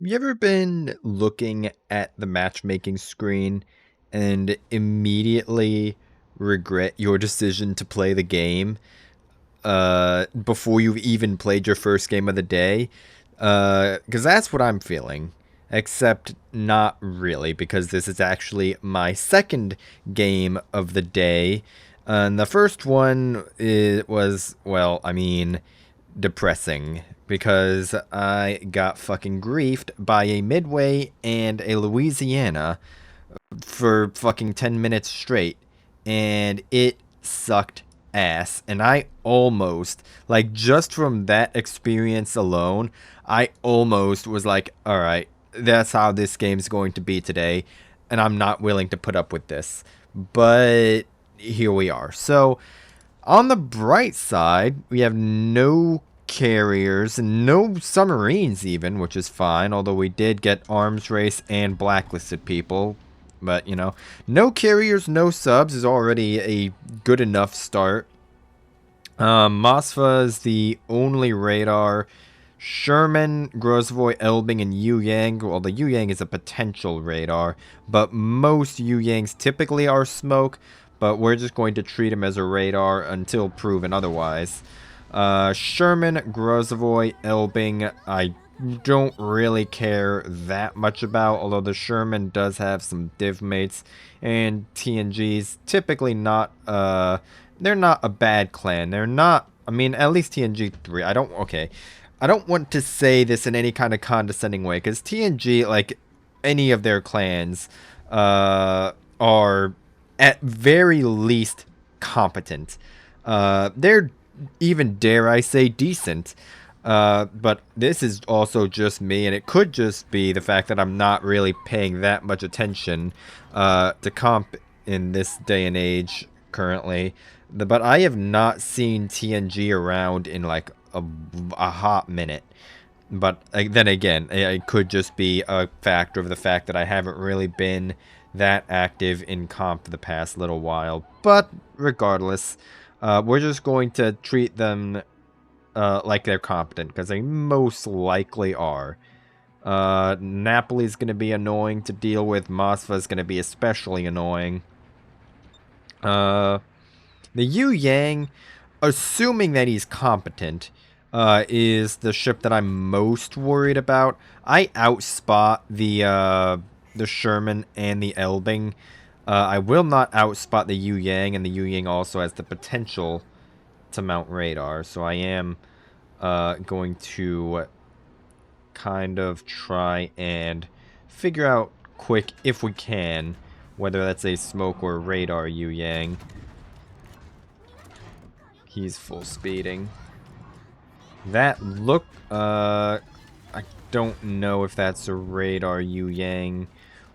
You ever been looking at the matchmaking screen and immediately regret your decision to play the game before you've even played your first game of the day? Because that's what I'm feeling. Except not really, because this is actually my second game of the day. And the first one was, well, I mean, depressing because I got fucking griefed by a Midway and a Louisiana for fucking 10 minutes straight, and it sucked ass. And I almost, like, just from that experience alone, I almost was like, alright, that's how this game's going to be today, and I'm not willing to put up with this. But here we are. So, on the bright side, we have no carriers and no submarines even, which is fine, although we did get arms race and blacklisted people. But, you know, no carriers, no subs is already a good enough start. Mosfa is the only radar. Sherman, Grozvoy, Elbing, and Yu Yang. Well, the Yu Yang is a potential radar, but most Yu Yangs typically are smoke, but we're just going to treat him as a radar until proven otherwise. Sherman, Grozvoy, Elbing, I don't really care that much about, although the Sherman does have some div mates, and TNG's typically not, they're not a bad clan. They're not, I mean, at least TNG 3, I don't want to say this in any kind of condescending way, because TNG, like any of their clans, are at very least competent. They're even, dare I say, decent. But this is also just me, and it could just be the fact that I'm not really paying that much attention to comp in this day and age currently. But I have not seen TNG around in like a hot minute. But then again, it could just be a factor of the fact that I haven't really been that active in comp for the past little while. But regardless, we're just going to treat them like they're competent, because they most likely are. Napoli's going to be annoying to deal with. Mosfa's going to be especially annoying. The Yu Yang, assuming that he's competent, is the ship that I'm most worried about. I outspot the Sherman and the Elbing. I will not outspot the Yu Yang, and the Yu Yang also has the potential to mount radar, so I am going to kind of try and figure out quick, if we can, whether that's a smoke or radar Yu Yang. He's full speeding. That look, I don't know if that's a radar Yu Yang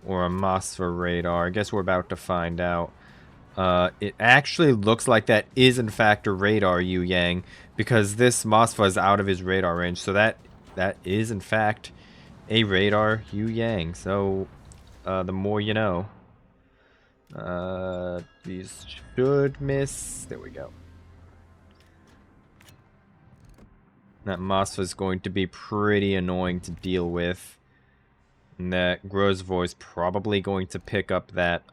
or a Mosfa radar. I guess we're about to find out. It actually looks like that is in fact a radar Yu Yang, because this Mosfa is out of his radar range. So that is in fact a radar Yu Yang. So the more you know. These should miss. There we go. That Mosfa is going to be pretty annoying to deal with. And that Grozvoy is probably going to pick up that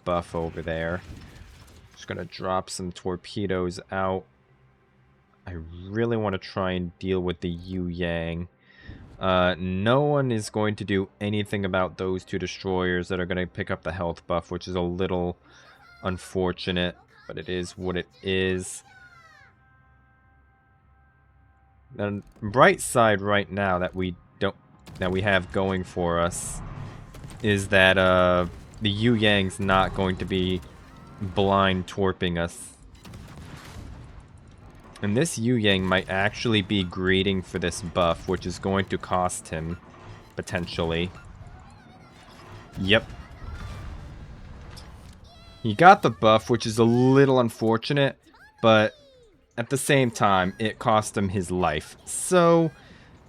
buff over there. Just gonna drop some torpedoes out. I really want to try and deal with the Yu Yang. No one is going to do anything about those two destroyers that are going to pick up the health buff, which is a little unfortunate, but it is what it is. The bright side right now that we have going for us is that the Yu Yang's not going to be blind torping us. And this Yu Yang might actually be greeting for this buff, which is going to cost him, potentially. Yep. He got the buff, which is a little unfortunate, but at the same time, it cost him his life. So,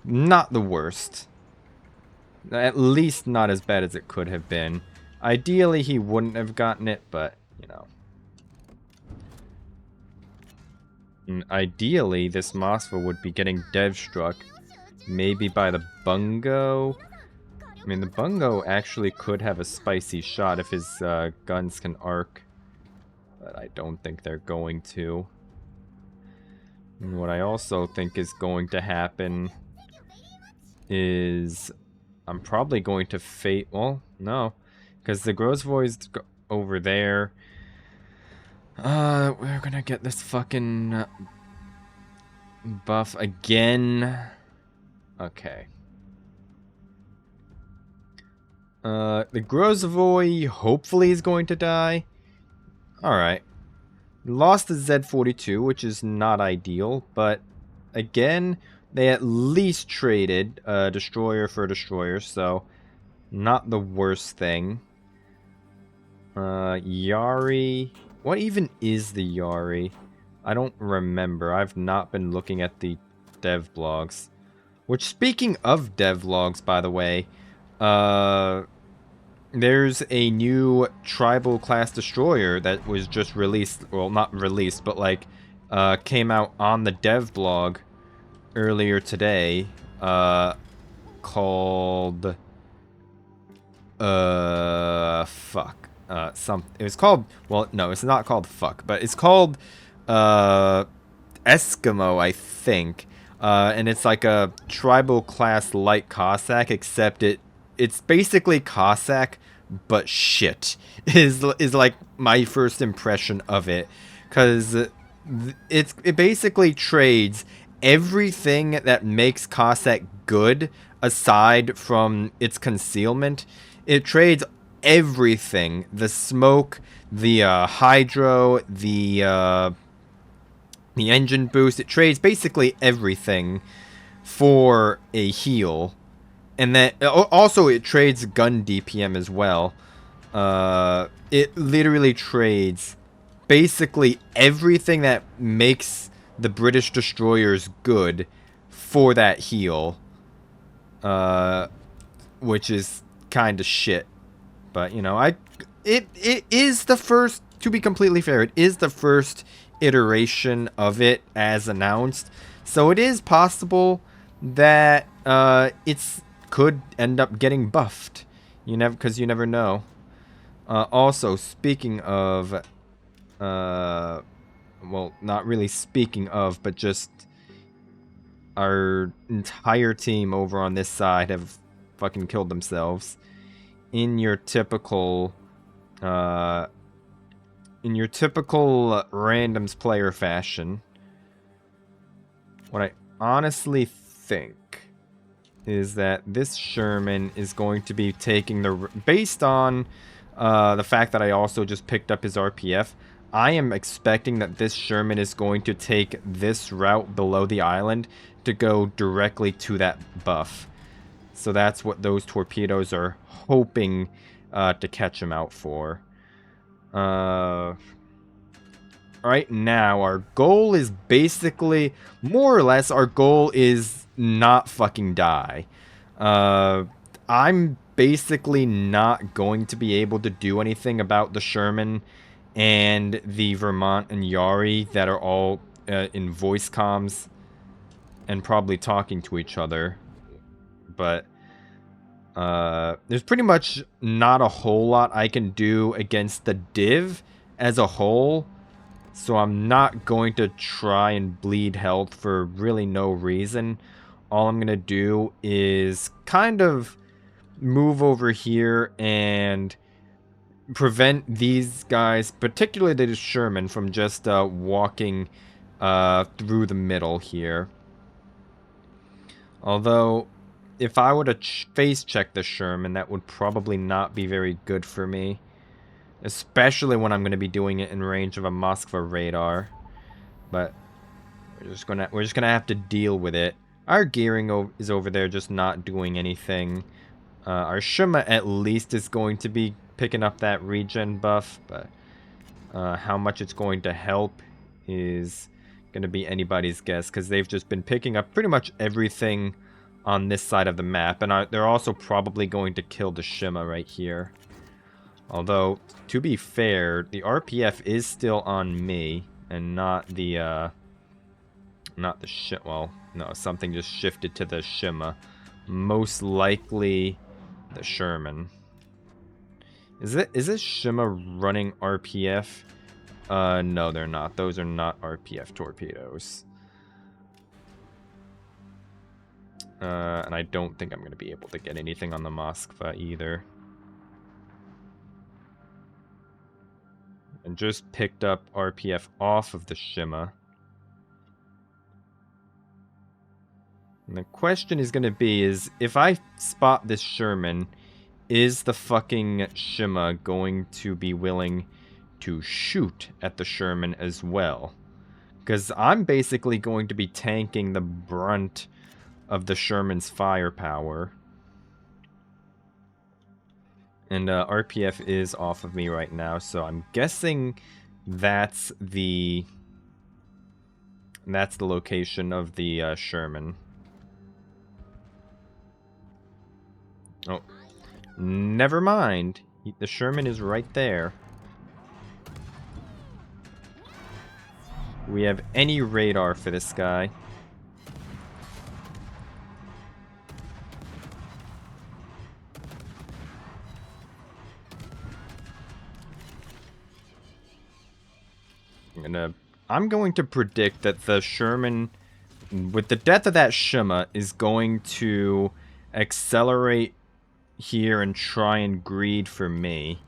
not the worst. At least not as bad as it could have been. Ideally, he wouldn't have gotten it, but, you know. And ideally, this Mosfa would be getting dev struck, maybe by the Bungo. I mean, the Bungo actually could have a spicy shot if his guns can arc. But I don't think they're going to. And what I also think is going to happen is I'm probably going to fate. Well, no, because the Grosvoy's over there. We're gonna get this fucking buff again. Okay. The Grosvoy hopefully is going to die. Alright. Lost the Z42, which is not ideal, but again, they at least traded destroyer for destroyer, so not the worst thing. Yari. What even is the Yari? I don't remember. I've not been looking at the dev blogs. Which, speaking of dev logs, by the way, there's a new tribal class destroyer that was just released. Well, not released, but like came out on the dev blog earlier today. Called fuck. It was called. Well, no, it's not called fuck, but it's called Eskimo, I think. And it's like a tribal class light Cossack, except it's basically Cossack, but shit is like my first impression of it, because it basically trades everything that makes Cossack good aside from its concealment. It trades everything: the smoke, the hydro, the engine boost. It trades basically everything for a heal. And then also it trades gun DPM as well. It literally trades basically everything that makes the British destroyers good for that heal. Which is kind of shit. But, you know, it is the first, to be completely fair, it is the first iteration of it as announced. So it is possible that it's could end up getting buffed. Because you never know. Also, speaking of, well, not really speaking of, but just our entire team over on this side have fucking killed themselves in your typical randoms player fashion. What I honestly think is that this Sherman is going to be taking based on the fact that I also just picked up his RPF. I am expecting that this Sherman is going to take this route below the island to go directly to that buff. So that's what those torpedoes are hoping to catch him out for. Right now, our goal is basically, more or less, our goal is not fucking die. I'm basically not going to be able to do anything about the Sherman and the Vermont and Yari that are all in voice comms and probably talking to each other. But there's pretty much not a whole lot I can do against the div as a whole. So I'm not going to try and bleed health for really no reason. All I'm going to do is kind of move over here and prevent these guys, particularly the Sherman, from just walking through the middle here. Although, if I were to face check the Sherman, that would probably not be very good for me. Especially when I'm going to be doing it in range of a Moskva radar. But we're just gonna have to deal with it. Our gearing is over there just not doing anything. Our Shima at least is going to be picking up that regen buff, but how much it's going to help is going to be anybody's guess, because they've just been picking up pretty much everything on this side of the map, and they're also probably going to kill the Shima right here. Although, to be fair, the RPF is still on me, and not the well, no, something just shifted to the Shima. Most likely the Sherman. Is this Shima running RPF? No, they're not. Those are not RPF torpedoes. And I don't think I'm going to be able to get anything on the Moskva either. And just picked up RPF off of the Shima. And the question is going to be is, if I spot this Sherman, is the fucking Shima going to be willing to shoot at the Sherman as well? Because I'm basically going to be tanking the brunt of the Sherman's firepower. And RPF is off of me right now, so I'm guessing that's the location of the Sherman. Oh, never mind. The Sherman is right there. Do we have any radar for this guy? I'm going to predict that the Sherman, with the death of that Shima, is going to accelerate here and try and greed for me,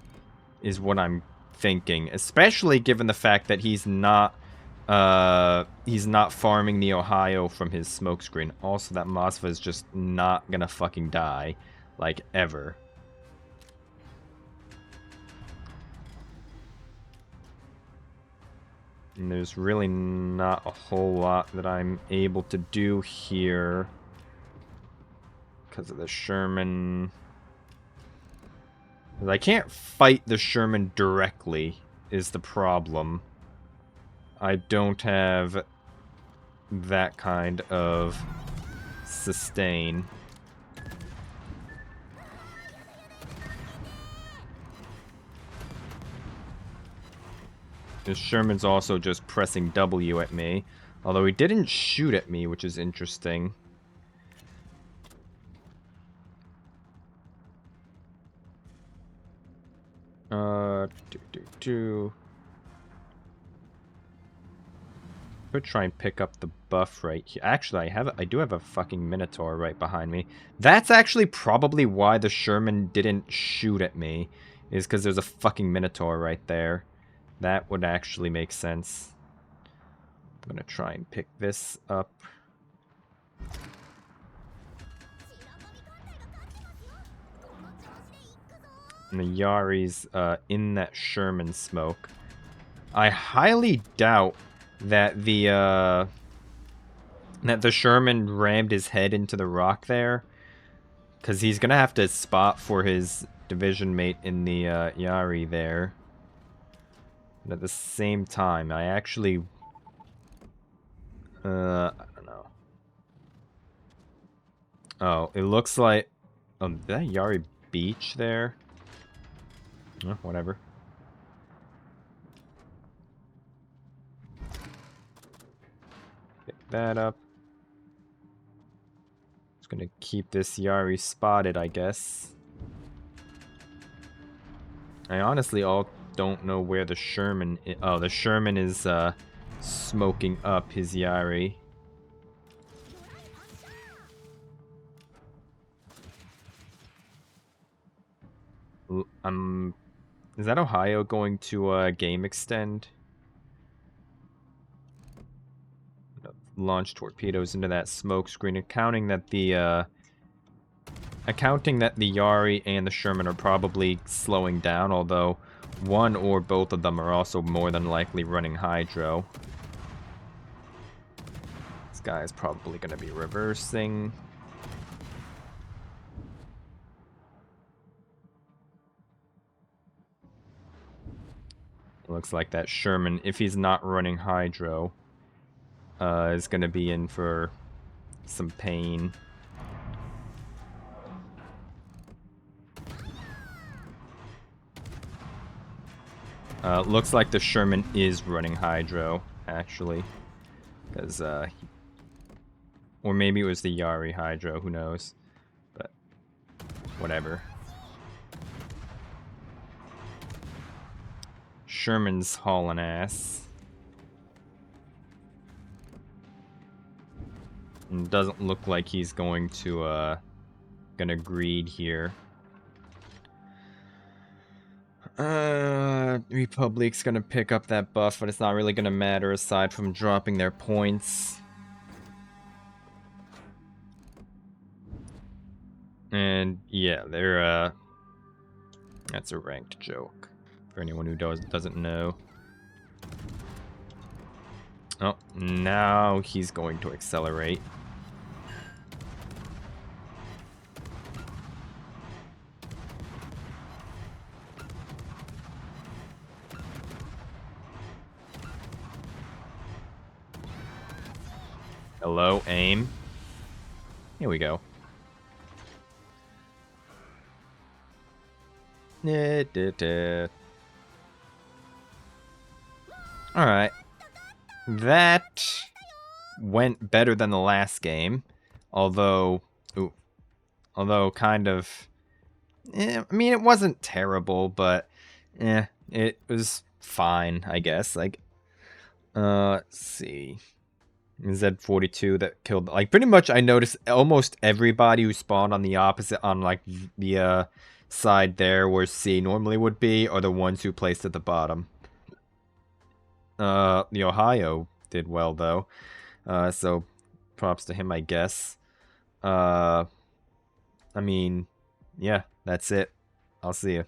is what I'm thinking. Especially given the fact that he's not farming the Ohio from his smokescreen. Also, that Moskva is just not gonna fucking die, like, ever. And there's really not a whole lot that I'm able to do here because of the Sherman. I can't fight the Sherman directly, is the problem. I don't have that kind of sustain. This Sherman's also just pressing W at me. Although he didn't shoot at me, which is interesting. Could try and pick up the buff right here. Actually, I do have a fucking Minotaur right behind me. That's actually probably why the Sherman didn't shoot at me. Is because there's a fucking Minotaur right there. That would actually make sense. I'm gonna try and pick this up. And the Yari's in that Sherman smoke. I highly doubt that the Sherman rammed his head into the rock there, because he's gonna have to spot for his division mate in the Yari there. But at the same time, I actually I don't know. Oh, it looks like that Yari beach there. Oh, whatever. Pick that up. Just gonna keep this Yari spotted, I guess. I honestly don't know where the Sherman is. Oh, the Sherman is smoking up his Yari. Is that Ohio going to game extend? Launch torpedoes into that smoke screen, accounting that the Yari and the Sherman are probably slowing down, although one or both of them are also more than likely running hydro. This guy is probably going to be reversing. Looks like that Sherman, if he's not running hydro, is going to be in for some pain. Looks like the Sherman is running hydro, actually. Because, or maybe it was the Yari hydro, who knows. But, whatever. Sherman's hauling ass. And doesn't look like he's going to, gonna greed here. Republic's gonna pick up that buff, but it's not really gonna matter aside from dropping their points. And yeah, they're, that's a ranked joke for anyone who doesn't know. Oh, now he's going to accelerate. Hello, aim. Here we go. Alright. That went better than the last game. Although kind of... I mean, it wasn't terrible, but... it was fine, I guess. Like, let's see... Z42 that killed, like, pretty much I noticed almost everybody who spawned on the opposite, on, like, the, side there where C normally would be, are the ones who placed at the bottom. The Ohio did well, though. So, props to him, I guess. I mean, yeah, that's it. I'll see you.